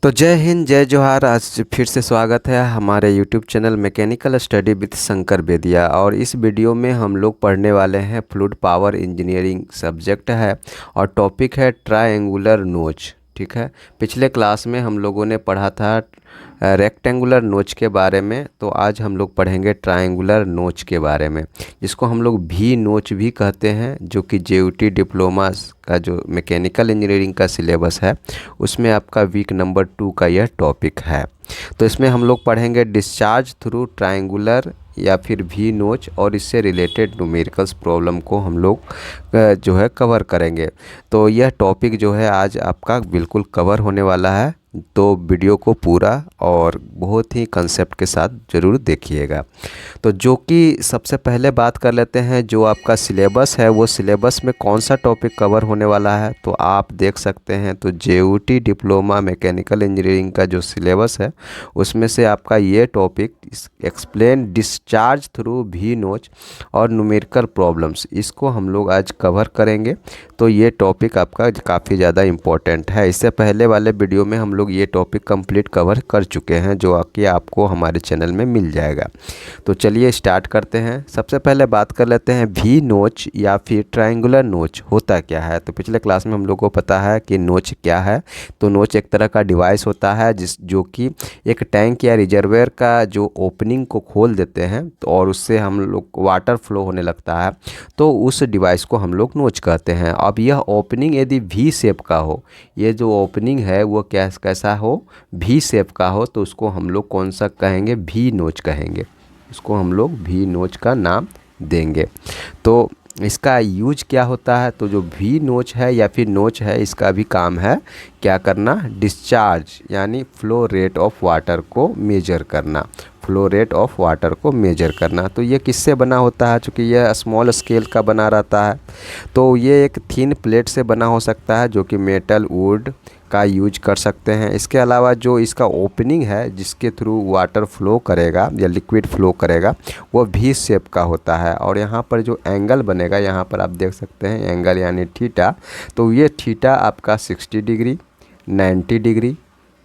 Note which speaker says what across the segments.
Speaker 1: तो जय हिंद जय जोहार। आज फिर से स्वागत है हमारे YouTube channel mechanical study with Shankar Bedia. और इस वीडियो में हम लोग पढ़ने वाले हैं फ्लूइड पावर इंजीनियरिंग सब्जेक्ट है और टॉपिक है ट्रायंगुलर नोच। ठीक है, पिछले क्लास में हम लोगों ने पढ़ा था रेक्टेंगुलर नोच के बारे में, तो आज हम लोग पढ़ेंगे ट्रायंगुलर नोच के बारे में, जिसको हम लोग भी नोच भी कहते हैं, जो कि जेयूटी डिप्लोमा का जो मैकेनिकल इंजीनियरिंग का सिलेबस है उसमें आपका वीक नंबर 2 का यह टॉपिक है। तो इसमें हम लोग पढ़ेंगे डिस्चार्ज थ्रू ट्रायंगुलर या फिर भी नोच और इससे रिलेटेड न्यूमेरिकल्स प्रॉब्लम को हम लोग जो है कवर करेंगे। तो यह टॉपिक जो है आज आपका बिल्कुल कवर होने वाला है, तो वीडियो को पूरा और बहुत ही कंसेप्ट के साथ ज़रूर देखिएगा। तो जो कि सबसे पहले बात कर लेते हैं, जो आपका सिलेबस है वो सिलेबस में कौन सा टॉपिक कवर होने वाला है, तो आप देख सकते हैं। तो जेयूटी डिप्लोमा मैकेनिकल इंजीनियरिंग का जो सिलेबस है उसमें से आपका ये टॉपिक एक्सप्लेन डिस्चार्ज थ्रू भी नोच और न्यूमेरिकल प्रॉब्लम्स, इसको हम लोग आज कवर करेंगे। तो ये टॉपिक आपका काफ़ी ज़्यादा इम्पोर्टेंट है। इससे पहले वाले वीडियो में हम लोग ये टॉपिक कंप्लीट कवर कर चुके हैं, जो कि आपको हमारे चैनल में मिल जाएगा। तो चलिए स्टार्ट करते हैं। सबसे पहले बात कर लेते हैं भी नोच या फिर ट्रायंगुलर नोच होता क्या है। तो पिछले क्लास में हम लोग को पता है कि नोच क्या है। तो नोच एक तरह का डिवाइस होता है जो कि एक टैंक या रिजर्वेयर का जो ओपनिंग को खोल देते हैं, तो और उससे हम लोग वाटर फ्लो होने लगता है, तो उस डिवाइस को हम लोग नोच कहते हैं। अब यह ओपनिंग यदि भी शेप का हो, ये जो ओपनिंग है वो कैसा हो, भी शेप का हो, तो उसको हम लोग कौन सा कहेंगे, भी नोच कहेंगे। इसको हम लोग भी नोच का नाम देंगे। तो इसका यूज क्या होता है, तो जो भी नोच है या फिर नोच है, इसका भी काम है क्या करना, डिस्चार्ज यानी फ्लो रेट ऑफ वाटर को मेजर करना, फ्लो रेट ऑफ वाटर को मेजर करना। तो ये किससे बना होता है, चूँकि यह स्मॉल स्केल का बना रहता है, तो ये एक थिन प्लेट से बना हो सकता है, जो कि मेटल वुड का यूज कर सकते हैं। इसके अलावा जो इसका ओपनिंग है जिसके थ्रू वाटर फ्लो करेगा या लिक्विड फ्लो करेगा, वो भी शेप का होता है। और यहाँ पर जो एंगल बनेगा, यहाँ पर आप देख सकते हैं एंगल यानी थीटा, तो ये थीटा आपका 60 डिग्री, 90 डिग्री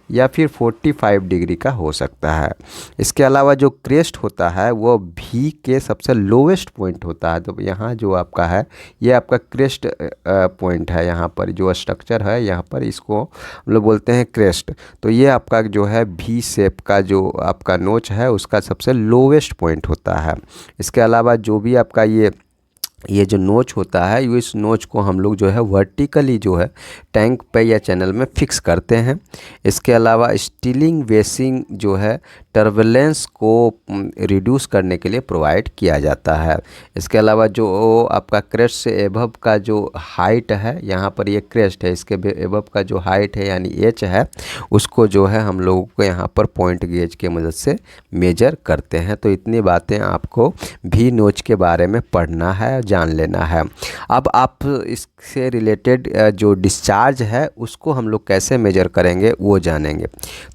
Speaker 1: या फिर 45 डिग्री का हो सकता है। इसके अलावा जो क्रेस्ट होता है वो भी के सबसे लोवेस्ट पॉइंट होता है। तो यहाँ जो आपका है ये आपका क्रेस्ट पॉइंट है, यहाँ पर जो स्ट्रक्चर है यहाँ पर इसको हम लोग बोलते हैं क्रेस्ट। तो ये आपका जो है भी शेप का जो आपका नोच है उसका सबसे लोवेस्ट पॉइंट होता है। इसके अलावा जो भी आपका ये जो नोच होता है, इस नोच को हम लोग जो है वर्टिकली जो है टैंक पे या चैनल में फिक्स करते हैं। इसके अलावा स्टीलिंग वेसिंग जो है टर्बुलेंस को रिड्यूस करने के लिए प्रोवाइड किया जाता है। इसके अलावा जो आपका क्रेस्ट से एबव का जो हाइट है, यहाँ पर ये क्रेस्ट है, इसके एबव का जो हाइट है यानी एच है, उसको जो है हम लोगों को यहाँ पर पॉइंट गेज की मदद से मेजर करते हैं। तो इतनी बातें आपको भी नोच के बारे में पढ़ना है, जान लेना है। अब आप इससे रिलेटेड जो डिस्चार्ज है उसको हम लोग कैसे मेजर करेंगे वो जानेंगे।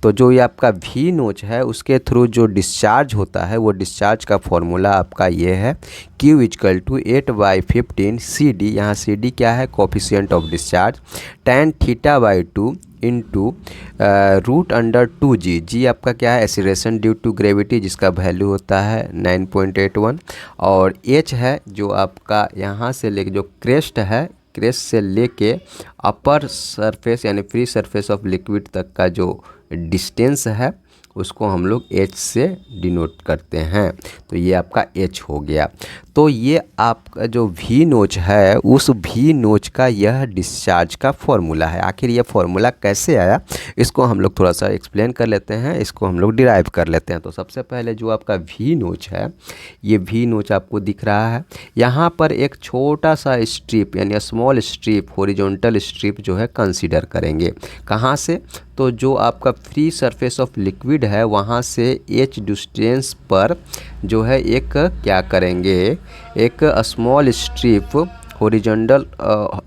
Speaker 1: तो जो ये आपका भी नोच है उसके थ्रू जो डिस्चार्ज होता है, वो डिस्चार्ज का फॉर्मूला आपका ये है, Q = 8/15 CD। यहाँ CD क्या है, coefficient of discharge, tan θ/2 into √2G। G आपका क्या है, एसिलेरेशन ड्यू टू ग्रेविटी, जिसका वैल्यू होता है 9.81। और H है जो आपका यहाँ से लेके जो क्रेस्ट है, क्रेस्ट से लेके अपर सरफेस यानी फ्री सरफेस ऑफ लिक्विड तक का जो डिस्टेंस है उसको हम लोग H से डिनोट करते हैं। तो ये आपका H हो गया। तो ये आपका जो भी नोच है उस भी नोच का यह डिस्चार्ज का फॉर्मूला है। आखिर ये फॉर्मूला कैसे आया, इसको हम लोग थोड़ा सा एक्सप्लेन कर लेते हैं, इसको हम लोग डिराइव कर लेते हैं। तो सबसे पहले जो आपका भी नोच है, ये भी नोच आपको दिख रहा है, यहाँ पर एक छोटा सा स्ट्रिप यानी स्मॉल स्ट्रिप, हॉरिजॉन्टल स्ट्रिप जो है कंसीडर करेंगे। कहाँ से, तो जो आपका फ्री सरफेस ऑफ लिक्विड है वहाँ से H डिस्टेंस पर जो है एक क्या करेंगे, एक small strip horizontal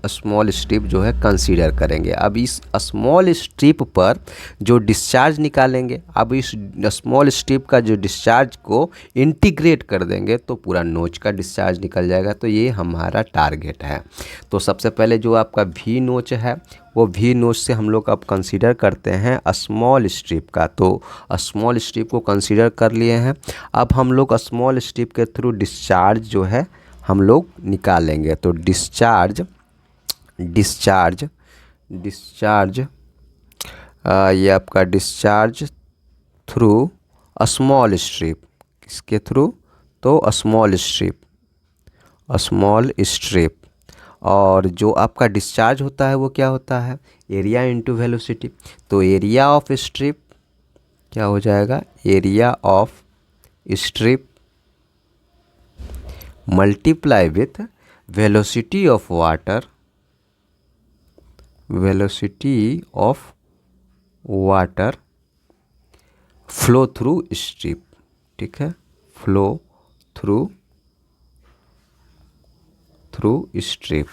Speaker 1: small strip जो है कंसीडर करेंगे। अब इस स्मॉल स्ट्रिप पर जो डिस्चार्ज निकालेंगे, अब इस स्मॉल स्ट्रिप का जो डिस्चार्ज को इंटीग्रेट कर देंगे तो पूरा नोच का डिस्चार्ज निकल जाएगा। तो ये हमारा टारगेट है। तो सबसे पहले जो आपका वी नोच है वो वी नोच से हम लोग अब कंसीडर करते हैं स्मॉल स्ट्रिप का। तो स्मॉल स्ट्रिप को कंसीडर कर लिए हैं। अब हम लोग स्मॉल स्ट्रिप के थ्रू डिस्चार्ज जो है हम लोग निकालेंगे। तो डिस्चार्ज ये आपका डिस्चार्ज थ्रू स्मॉल स्ट्रिप, किसके थ्रू? तो स्मॉल स्ट्रिप। और जो आपका डिस्चार्ज होता है वो क्या होता है? Area into velocity. तो एरिया ऑफ स्ट्रिप क्या हो जाएगा? Area of strip multiply with velocity of water flow through strip. ठीक है, फ्लो थ्रू स्ट्रिप।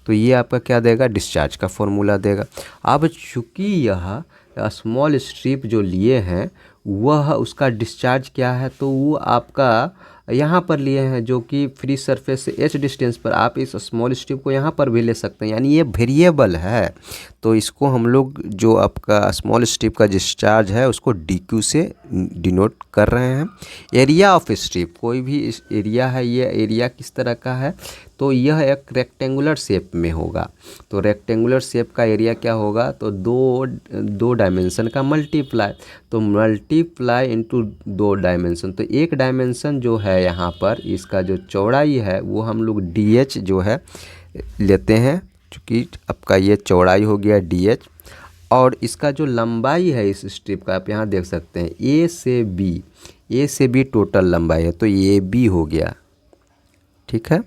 Speaker 1: तो ये आपका क्या देगा? डिस्चार्ज का फॉर्मूला देगा। अब चूँकि यह स्मॉल स्ट्रिप जो लिए हैं वह उसका डिस्चार्ज क्या है? तो वो आपका यहाँ पर लिए हैं जो कि फ्री सरफेस से h डिस्टेंस पर। आप इस स्मॉल स्ट्रिप को यहाँ पर भी ले सकते हैं, यानी ये वेरिएबल है। तो इसको हम लोग जो आपका स्मॉल स्ट्रिप का डिस्चार्ज है उसको dq से डिनोट कर रहे हैं। एरिया ऑफ स्ट्रिप, कोई भी एरिया है, ये एरिया किस तरह का है? तो यह एक रेक्टेंगुलर शेप में होगा। तो रेक्टेंगुलर शेप का एरिया क्या होगा? तो दो डायमेंशन का मल्टीप्लाई। तो मल्टीप्लाई इनटू 2 डायमेंशन। तो एक डायमेंशन जो है यहाँ पर इसका जो चौड़ाई है वो हम लोग डी जो है लेते हैं, क्योंकि आपका ये चौड़ाई हो गया डी। और इसका जो लंबाई है इस स्ट्रिप का आप यहाँ देख सकते हैं ए से बी टोटल लंबाई है, तो ये बी हो गया। ठीक है,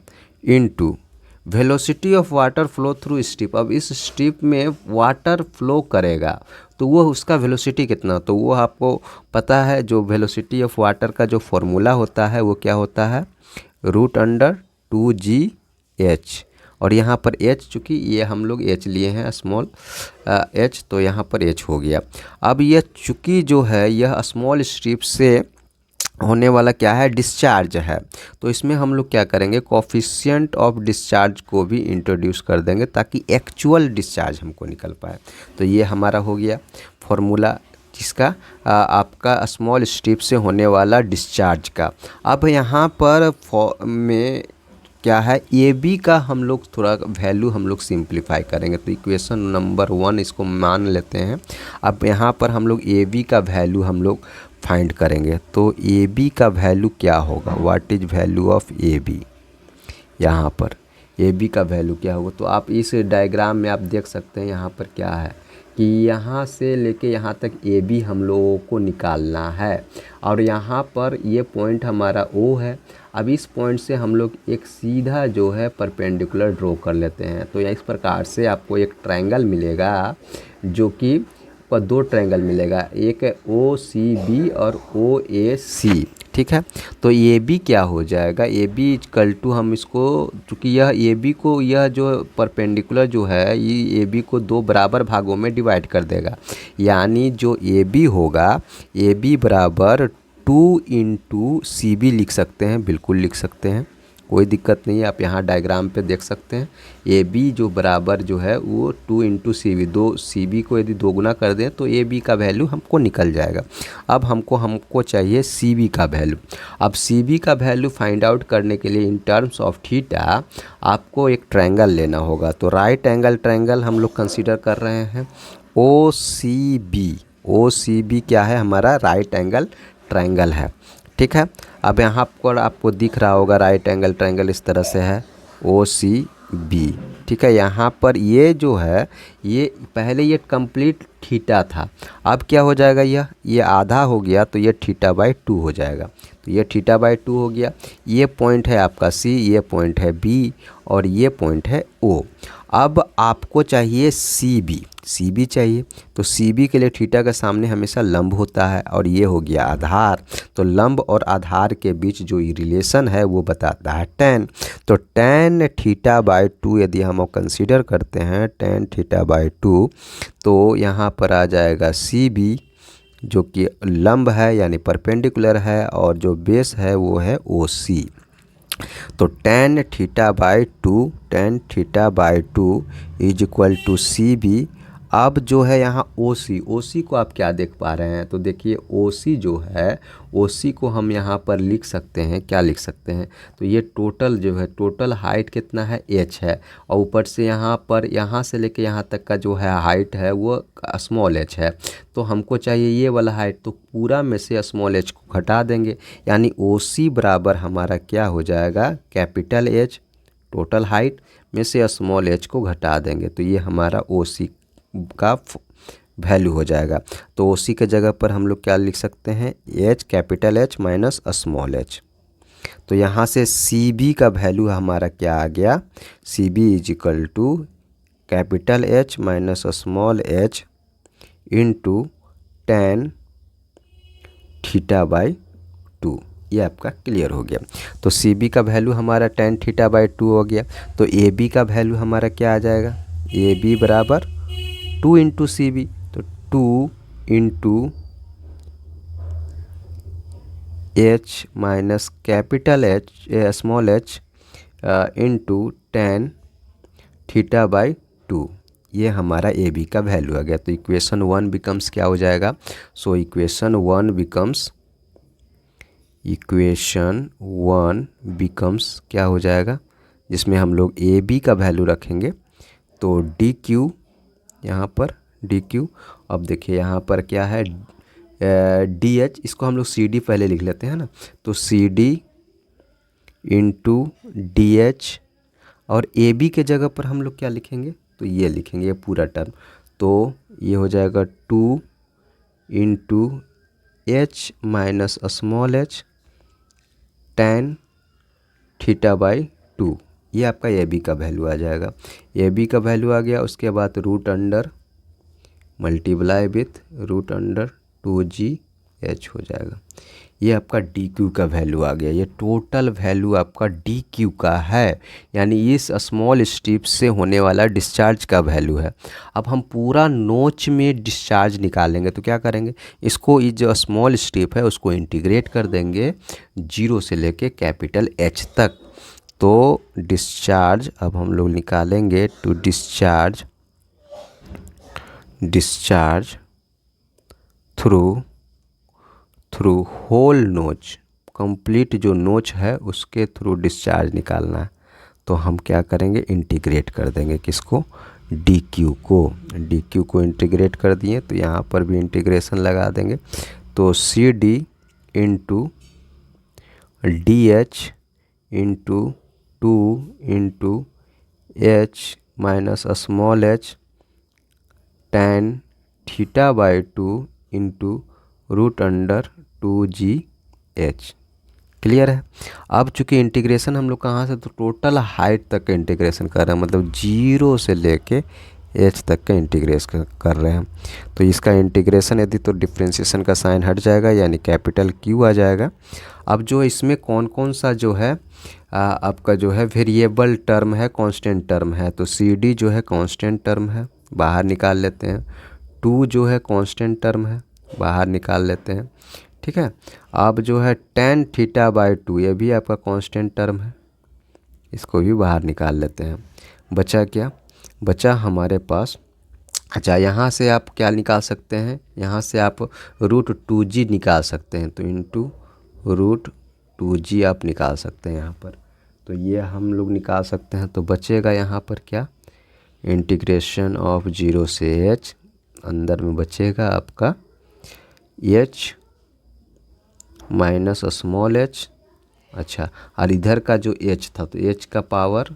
Speaker 1: into velocity of water flow through strip. अब इस स्ट्रिप में वाटर फ्लो करेगा तो वो उसका वेलोसिटी कितना? तो वो आपको पता है, जो वेलोसिटी ऑफ वाटर का जो फॉर्मूला होता है वो क्या होता है? √2gh। और यहाँ पर h, चूँकि ये हम लोग h लिए हैं स्मॉल h, तो यहाँ पर h हो गया। अब यह चूँकि जो है यह स्मॉल स्ट्रिप से होने वाला क्या है? डिस्चार्ज है। तो इसमें हम लोग क्या करेंगे? कोफिशिएंट ऑफ डिस्चार्ज को भी इंट्रोड्यूस कर देंगे ताकि एक्चुअल डिस्चार्ज हमको निकल पाए। तो ये हमारा हो गया फॉर्मूला जिसका आपका स्मॉल स्ट्रिप से होने वाला डिस्चार्ज का। अब यहाँ पर में क्या है? ए बी का हम लोग थोड़ा वैल्यू हम लोग सिंप्लीफाई करेंगे। तो इक्वेशन नंबर 1 इसको मान लेते हैं। अब यहाँ पर हम लोग ए बी का वैल्यू हम लोग फाइंड करेंगे। तो ए बी का वैल्यू क्या होगा? What is value of a b? यहाँ पर ए बी का वैल्यू क्या होगा? तो आप इस डायग्राम में आप देख सकते हैं यहाँ पर क्या है कि यहाँ से लेके यहाँ तक ए बी हम लोगों को निकालना है। और यहाँ पर ये पॉइंट हमारा ओ है। अब इस पॉइंट से हम लोग एक सीधा जो है परपेंडिकुलर ड्रॉ कर लेते हैं। तो इस प्रकार से आपको एक ट्रायंगल मिलेगा, जो कि पर 2 ट्रायंगल मिलेगा, एक है ओ सी बी और ओ ए सी। ठीक है, तो ए बी क्या हो जाएगा? ए बी इक्वल टू, हम इसको, चूँकि यह ए बी को, यह जो परपेंडिकुलर जो है ये ए बी को 2 बराबर भागों में डिवाइड कर देगा। यानी जो ए बी होगा, ए बी बराबर 2 इंटू सी बी लिख सकते हैं, बिल्कुल लिख सकते हैं, कोई दिक्कत नहीं है। आप यहाँ डायग्राम पे देख सकते हैं ए बी जो बराबर जो है वो 2 into C B, 2 C B को यदि 2 गुना कर दें तो ए बी का वैल्यू हमको निकल जाएगा। अब हमको चाहिए सी बी का वैल्यू। अब सी बी का वैल्यू फाइंड आउट करने के लिए इन टर्म्स ऑफ थीटा आपको एक ट्रायंगल लेना होगा। तो राइट एंगल ट्रायंगल हम लोग कंसिडर कर रहे हैं ओ सी बी क्या है? हमारा राइट एंगल ट्रायंगल है। ठीक है, अब यहाँ पर आपको दिख रहा होगा राइट एंगल ट्रायंगल इस तरह से है ओ सी बी। ठीक है, यहाँ पर ये जो है ये पहले ये कंप्लीट थीटा था, अब क्या हो जाएगा? ये आधा हो गया तो ये θ/2 हो जाएगा। तो ये θ/2 हो गया। ये पॉइंट है आपका सी, ये पॉइंट है बी और ये पॉइंट है ओ। अब आपको चाहिए सी बी चाहिए, तो सी बी के लिए थीटा के सामने हमेशा लंब होता है और ये हो गया आधार। तो लंब और आधार के बीच जो रिलेशन है वो बताता है tan। तो tan थीटा बाय 2 यदि हम कंसीडर करते हैं tan थीटा बाय 2, तो यहाँ पर आ जाएगा सी बी जो कि लंब है यानी परपेंडिकुलर है, और जो बेस है वो है ओ सी। तो tan theta by 2 is equal to C B. अब जो है यहाँ ओ सी को आप क्या देख पा रहे हैं, तो देखिए ओ सी जो है, ओ सी को हम यहाँ पर लिख सकते हैं, क्या लिख सकते हैं, तो ये टोटल जो है, टोटल हाइट कितना है h है, और ऊपर से यहाँ पर यहाँ से लेके यहाँ तक का जो है हाइट है वो स्मॉल h है। तो हमको चाहिए ये वाला हाइट, तो पूरा में से स्मॉल h को घटा देंगे, यानी ओ सी बराबर हमारा क्या हो जाएगा, कैपिटल H टोटल हाइट में से स्मॉल h को घटा देंगे, तो ये हमारा ओ सी का वैल्यू हो जाएगा। तो ओ सी के जगह पर हम लोग क्या लिख सकते हैं, H capital H minus small h। तो यहाँ से सी बी का वैल्यू हमारा क्या आ गया, C B is equal to capital H minus small h into tan theta by 2। ये आपका क्लियर हो गया। तो सी बी का वैल्यू हमारा tan थीटा बाई 2 हो गया। तो ए बी का वैल्यू हमारा क्या आ जाएगा, ए बी बराबर 2 इंटू सी बी, तो 2 into h minus capital H small H into tan theta by 2। ये हमारा ए बी का वैल्यू आ गया। तो इक्वेशन 1 बिकम्स क्या हो जाएगा, सो इक्वेशन 1 बिकम्स क्या हो जाएगा, जिसमें हम लोग ए बी का वैल्यू रखेंगे, तो डी क्यू यहाँ पर डी क्यू। अब देखिए यहाँ पर क्या है, डी एच, इसको हम लोग सी डी पहले लिख लेते हैं ना, तो C D into D H, और ए बी के जगह पर हम लोग क्या लिखेंगे, तो ये लिखेंगे ये पूरा टर्म, तो ये हो जाएगा 2 into h minus small h tan theta by 2। ये आपका ए बी का वैल्यू आ जाएगा। ए बी का वैल्यू आ गया, उसके बाद root under multiply with root under 2GH हो जाएगा। ये आपका डी क्यू का वैल्यू आ गया। ये टोटल वैल्यू आपका डी क्यू का है, यानी इस स्मॉल स्ट्रिप से होने वाला डिस्चार्ज का वैल्यू है। अब हम पूरा नोच में डिस्चार्ज निकालेंगे, तो क्या करेंगे, इसको ये जो स्मॉल स्ट्रिप है उसको इंटीग्रेट कर देंगे 0 से लेके कैपिटल H तक। तो डिस्चार्ज अब हम लोग निकालेंगे, टू डिस्चार्ज थ्रू होल नोच, कंप्लीट जो नोच है उसके थ्रू डिस्चार्ज निकालना है। तो हम क्या करेंगे, इंटीग्रेट कर देंगे किसको, डी क्यू को इंटीग्रेट कर दिए, तो यहाँ पर भी इंटीग्रेशन लगा देंगे। तो C D into D H into 2 into h minus small h tan theta by 2 into root under 2GH। Clear है। अब चूंकि इंटीग्रेशन हम लोग कहाँ से, तो टोटल हाइट तक का इंटीग्रेशन कर रहे हैं, मतलब 0 से लेके h तक का इंटीग्रेशन कर रहे हैं। तो इसका इंटीग्रेशन यदि, तो डिफ्रेंशिएशन का साइन हट जाएगा, यानी कैपिटल Q आ जाएगा। अब जो इसमें कौन कौन सा जो है आपका जो है वेरिएबल टर्म है, कांस्टेंट टर्म है, तो सी डी जो है कांस्टेंट टर्म है, बाहर निकाल लेते हैं। 2 जो है कांस्टेंट टर्म है, बाहर निकाल लेते हैं। ठीक है। अब जो है tan थीटा बाई 2, ये भी आपका कांस्टेंट टर्म है, इसको भी बाहर निकाल लेते हैं। बचा क्या, बचा हमारे पास, अच्छा यहाँ से आप क्या निकाल सकते हैं, यहाँ से आप रूट 2G निकाल सकते हैं, तो इंटू रूट 2G आप निकाल सकते हैं यहाँ पर। तो ये हम लोग निकाल सकते हैं। तो बचेगा यहाँ पर क्या, इंटीग्रेशन ऑफ 0 से h, अंदर में बचेगा आपका h माइनस स्मॉल h। अच्छा, और इधर का जो h था, तो h का पावर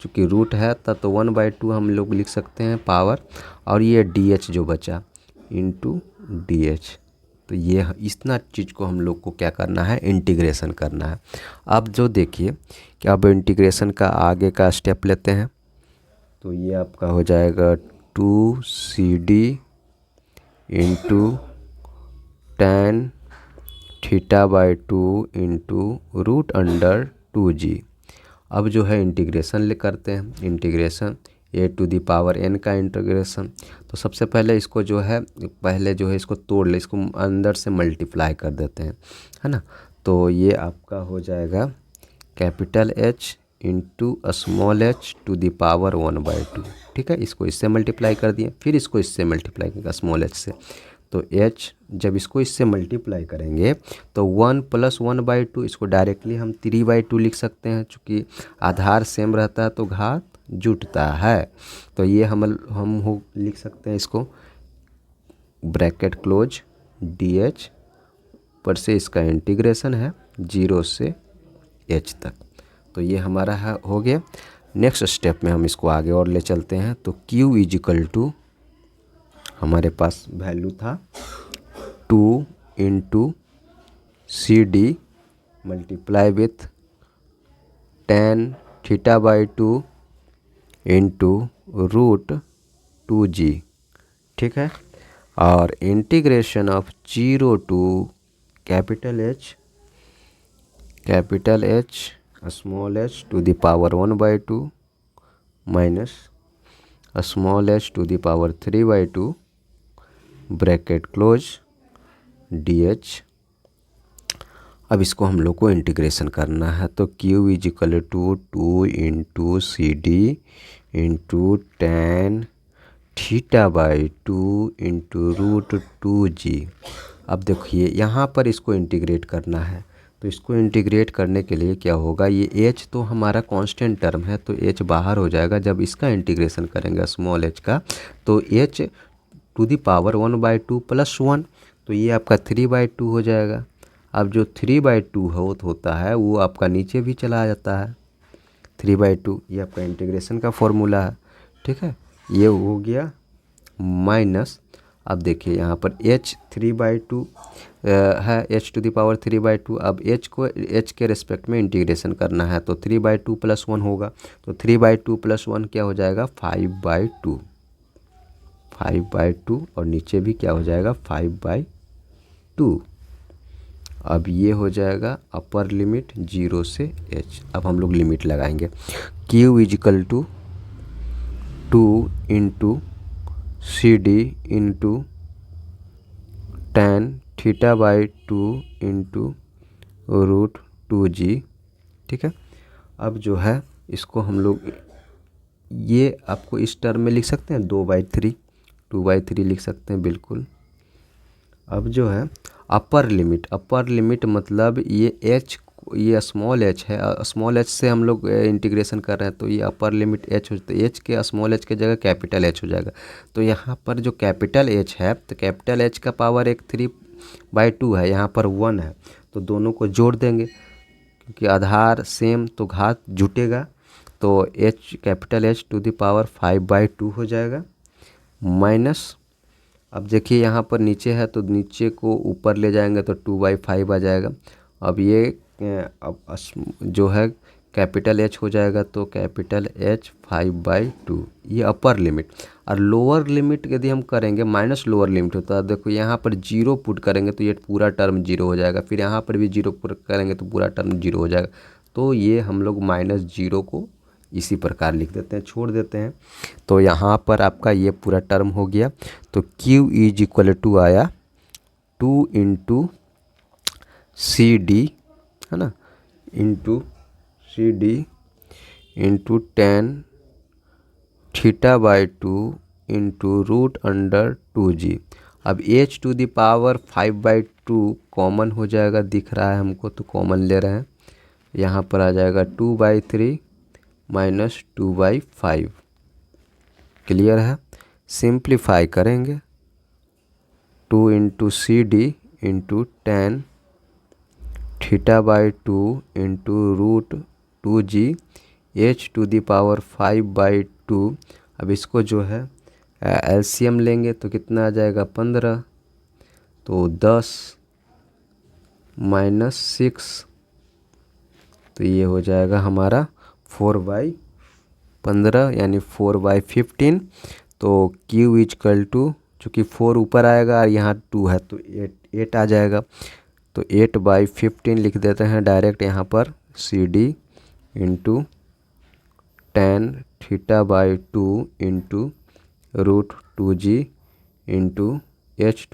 Speaker 1: चूँकि रूट है तो 1/2 हम लोग लिख सकते हैं पावर, और ये dh जो बचा इंटू dh। तो ये इतना चीज़ को हम लोग को क्या करना है, इंटीग्रेशन करना है। अब जो देखिए कि अब इंटीग्रेशन का आगे का स्टेप लेते हैं, तो ये आपका हो जाएगा 2CD into tan θ/2 into root under 2g। अब जो है इंटीग्रेशन करते हैं, इंटीग्रेशन a⁴n का इंटीग्रेशन। तो सबसे पहले इसको जो है इसको तोड़ ले, इसको अंदर से मल्टीप्लाई कर देते हैं, है ना। तो ये आपका हो जाएगा capital H into small h to the power 1/2। ठीक है, इसको इससे मल्टीप्लाई कर दिए, फिर इसको इससे मल्टीप्लाई करेंगे स्मॉल h से। तो h जब इसको इससे मल्टीप्लाई करेंगे तो 1 + 1/2, इसको डायरेक्टली हम 3/2 लिख सकते हैं। चूँकि आधार सेम रहता है तो घात जुटता है। तो ये हम लिख सकते हैं इसको ब्रैकेट क्लोज dh पर से इसका इंटीग्रेशन है 0 से h तक। तो ये हमारा हो गया। नेक्स्ट स्टेप में हम इसको आगे और ले चलते हैं। तो q = हमारे पास वैल्यू था 2 into CD multiply with tan θ/2 into root 2g। ठीक है, और integration of 0 to capital H small h to the power 1/2 minus small h to the power 3/2 bracket close dh। अब इसको हम लोग को इंटीग्रेशन करना है। तो q = 2 into CD into tan θ/2 into root 2g। अब देखिए यहाँ पर इसको इंटीग्रेट करना है। तो इसको इंटीग्रेट करने के लिए क्या होगा, ये h तो हमारा कांस्टेंट टर्म है तो h बाहर हो जाएगा। जब इसका इंटीग्रेशन करेंगे स्मॉल h का तो h टू द पावर 1/2 + 1, तो ये आपका 3/2 हो जाएगा। अब जो 3/2 होता है वो आपका नीचे भी चला जाता है 3/2। ये आपका इंटीग्रेशन का फॉर्मूला है। ठीक है, ये हो गया माइनस। अब देखिए यहाँ पर h 3/2 है, h टू द पावर 3/2। अब h को h के रेस्पेक्ट में इंटीग्रेशन करना है तो 3/2 + 1 होगा। तो 3/2 + 1 क्या हो जाएगा 5/2 और नीचे भी क्या हो जाएगा 5/2। अब ये हो जाएगा अपर लिमिट 0 से h। अब हम लोग लिमिट लगाएंगे। q = 2 into CD into tan θ/2 into root 2g। ठीक है, अब जो है इसको हम लोग ये आपको इस टर्म में लिख सकते हैं 2/3 लिख सकते हैं बिल्कुल। अब जो है अपर लिमिट मतलब ये h, ये स्मॉल h है, स्मॉल h से हम लोग इंटीग्रेशन कर रहे हैं तो ये अपर लिमिट h हो, तो h के स्मॉल h के जगह कैपिटल H हो जाएगा। तो यहाँ पर जो कैपिटल H है तो कैपिटल H का पावर 3/2 है, यहाँ पर 1 है तो दोनों को जोड़ देंगे क्योंकि आधार सेम तो घात जुटेगा। तो h capital H to the power 5/2 हो जाएगा माइनस। अब देखिए यहाँ पर नीचे है तो नीचे को ऊपर ले जाएंगे तो 2/5 आ जाएगा। अब ये अब जो है कैपिटल H हो जाएगा तो कैपिटल H 5/2, ये अपर लिमिट। और लोअर लिमिट यदि हम करेंगे माइनस लोअर लिमिट होता है, देखो यहाँ पर 0 पुट करेंगे तो ये पूरा टर्म 0 हो जाएगा, फिर यहाँ पर भी 0 पुट करेंगे तो पूरा टर्म 0 हो जाएगा। तो ये हम लोग -0 को इसी प्रकार लिख देते हैं, छोड़ देते हैं। तो यहाँ पर आपका ये पूरा टर्म हो गया। तो q = आया 2 इंटू CD, है ना, into CD into tan θ/2 into root under 2g। अब h to the power 5/2 common हो जाएगा, दिख रहा है हमको तो कॉमन ले रहे हैं। यहाँ पर आ जाएगा 2/3 माइनस 2/5। क्लियर है, सिंप्लीफाई करेंगे 2 into CD into tan θ/2 into root 2g h to the power 5/2। अब इसको जो है एलसीएम लेंगे तो कितना आ जाएगा 15, तो 10 माइनस 6, तो ये हो जाएगा हमारा 4/5। 15 यानी 4/15। तो Q इजकल टू, चूँकि 4 ऊपर आएगा और यहाँ 2 है तो 8 आ जाएगा। तो 8/15 लिख देते हैं डायरेक्ट यहाँ पर, CD into tan θ/2 into √2g into h⁵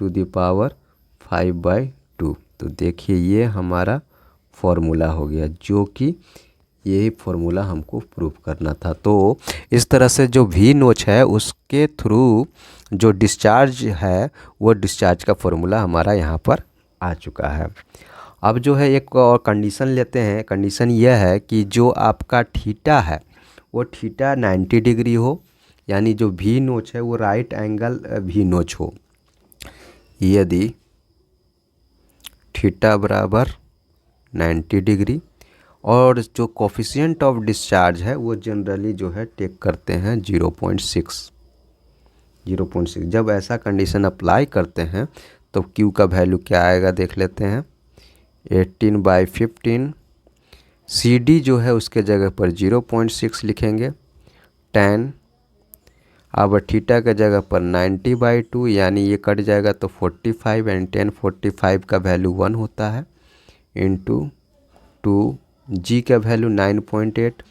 Speaker 1: 5/2। तो देखिए ये हमारा फॉर्मूला हो गया, जो कि यही फॉर्मूला हमको प्रूव करना था। तो इस तरह से जो V नोच है उसके थ्रू जो डिस्चार्ज है वो डिस्चार्ज का फॉर्मूला हमारा यहाँ पर आ चुका है। अब जो है एक और कंडीशन लेते हैं। कंडीशन यह है कि जो आपका थीटा है वो थीटा 90 डिग्री हो, यानी जो V नोच है वो राइट एंगल V नोच हो। यदि थीटा बराबर 90 डिग्री और जो कोफिशिएंट ऑफ डिस्चार्ज है वो जनरली जो है टेक करते हैं 0.6। जब ऐसा कंडीशन अप्लाई करते हैं तो Q का वैल्यू क्या आएगा देख लेते हैं, 18/15। CD जो है उसके जगह पर 0.6 लिखेंगे। tan, अब थीटा के जगह पर 90/2 यानी ये कट जाएगा तो 45, एंड tan 45 का वैल्यू 1 होता है, इंटू 2g का वैल्यू 9.8,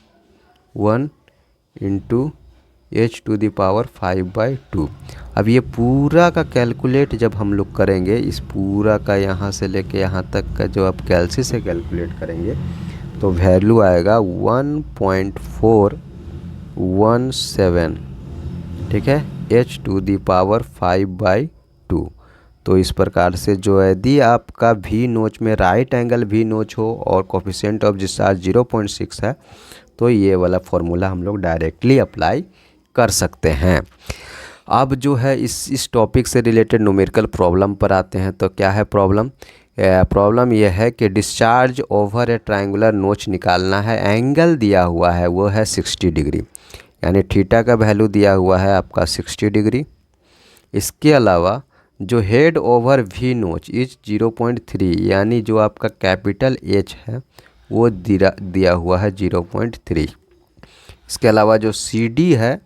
Speaker 1: 1 इंटू h⁵ 5/2। अब ये पूरा का कैलकुलेट जब हम लोग करेंगे, इस पूरा का यहाँ से लेके यहाँ तक का जो आप कैलसी से कैलकुलेट करेंगे तो वैल्यू आएगा 1.417, ठीक है, h⁵ 5/2। तो इस प्रकार से जो है यदि आपका V नोच में राइट एंगल V नोच हो और कोफिशिएंट ऑफ डिस्चार्ज 0.6 है तो ये वाला फॉर्मूला हम लोग डायरेक्टली अप्लाई कर सकते हैं। अब जो है इस टॉपिक से रिलेटेड न्यूमेरिकल प्रॉब्लम पर आते हैं। तो क्या है प्रॉब्लम? प्रॉब्लम यह है कि डिस्चार्ज ओवर ए ट्रायंगुलर नोच निकालना है। एंगल दिया हुआ है वो है 60 डिग्री, यानी थीटा का वैल्यू दिया हुआ है आपका 60 डिग्री। इसके अलावा जो हेड ओवर V नोच इज 0.3, यानी जो आपका कैपिटल H है वो दिया हुआ है 0.3। इसके अलावा जो CD है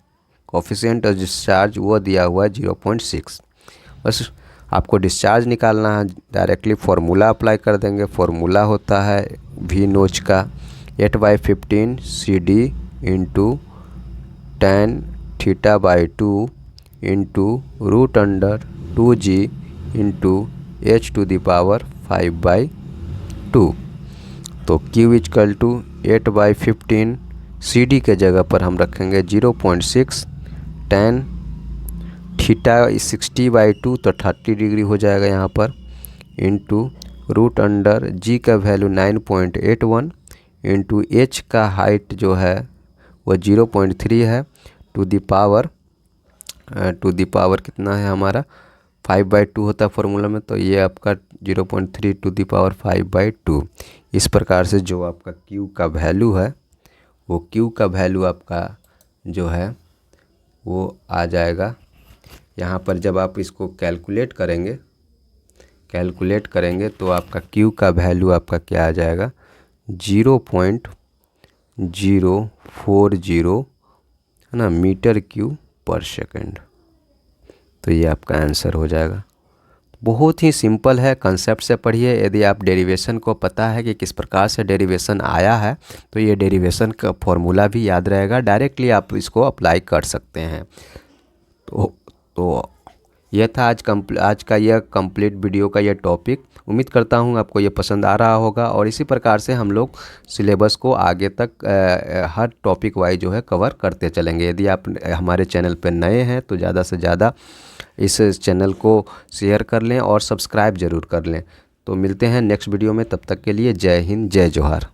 Speaker 1: कोफिशिएंट ऑफ डिस्चार्ज वो दिया हुआ है 0.6। बस आपको डिस्चार्ज निकालना है, डायरेक्टली फार्मूला अप्लाई कर देंगे। फार्मूला होता है V नोच का 8/15 CD into tan θ/2 into √2g into h⁵ 5/2। तो Q इजकल टू 8/15, CD के जगह पर हम रखेंगे 0.6, tan थीटा 60/2 तो 30 डिग्री हो जाएगा यहाँ पर, इंटू √g का वैल्यू 9.81 इंटू h का हाइट जो है वो 0.3 है, टू द पावर कितना है हमारा 5/2 होता है फॉर्मूला में, तो ये आपका 0.3 टू द पावर 5/2। इस प्रकार से जो आपका Q का वैल्यू है वो Q का वैल्यू आपका जो है वो आ जाएगा यहाँ पर। जब आप इसको कैलकुलेट करेंगे तो आपका Q का वैल्यू आपका क्या आ जाएगा, 0.040 है ना, मीटर क्यूब पर सेकंड। तो ये आपका आंसर हो जाएगा। बहुत ही सिंपल है, कंसेप्ट से पढ़िए। यदि आप डेरिवेशन को पता है कि किस प्रकार से डेरिवेशन आया है तो ये डेरिवेशन का फॉर्मूला भी याद रहेगा, डायरेक्टली आप इसको अप्लाई कर सकते हैं। तो यह था आज का यह कंप्लीट वीडियो का यह टॉपिक। उम्मीद करता हूँ आपको ये पसंद आ रहा होगा, और इसी प्रकार से हम लोग सिलेबस को आगे तक हर टॉपिक वाइज जो है कवर करते चलेंगे। यदि आप हमारे चैनल पर नए हैं तो ज़्यादा से ज़्यादा इस चैनल को शेयर कर लें और सब्सक्राइब ज़रूर कर लें। तो मिलते हैं नेक्स्ट वीडियो में, तब तक के लिए जय हिंद, जय जोहार।